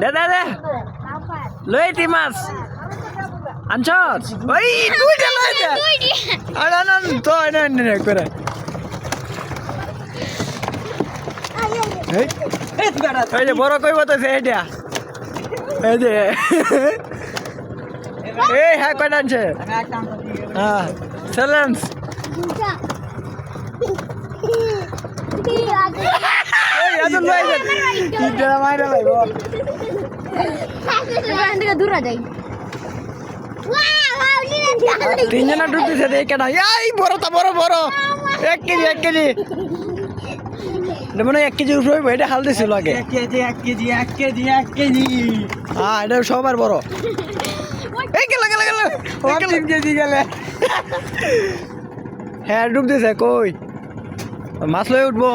দে দে দে লইতি মাছ আনছস ওই দুইটা লই দে আরে না তো না না করে এই যে বড় কইব তো সেইটা এই যে এই হ্যাঁ কয়টা আনছে হ্যাঁ চ্যালেঞ্জ তিনজনা ঢুকতেছে কেনা এই বড়টা বড় বড় 1 কেজি মানে 1 কেজি উঠবে এটা হাল দিছিল আগে 1 কেজি হ্যাঁ এটা সবার বড় এই গেল 3 কেজি গেলে হ্যাঁ ডুবতেছে কই মাছ লয়ে উঠবো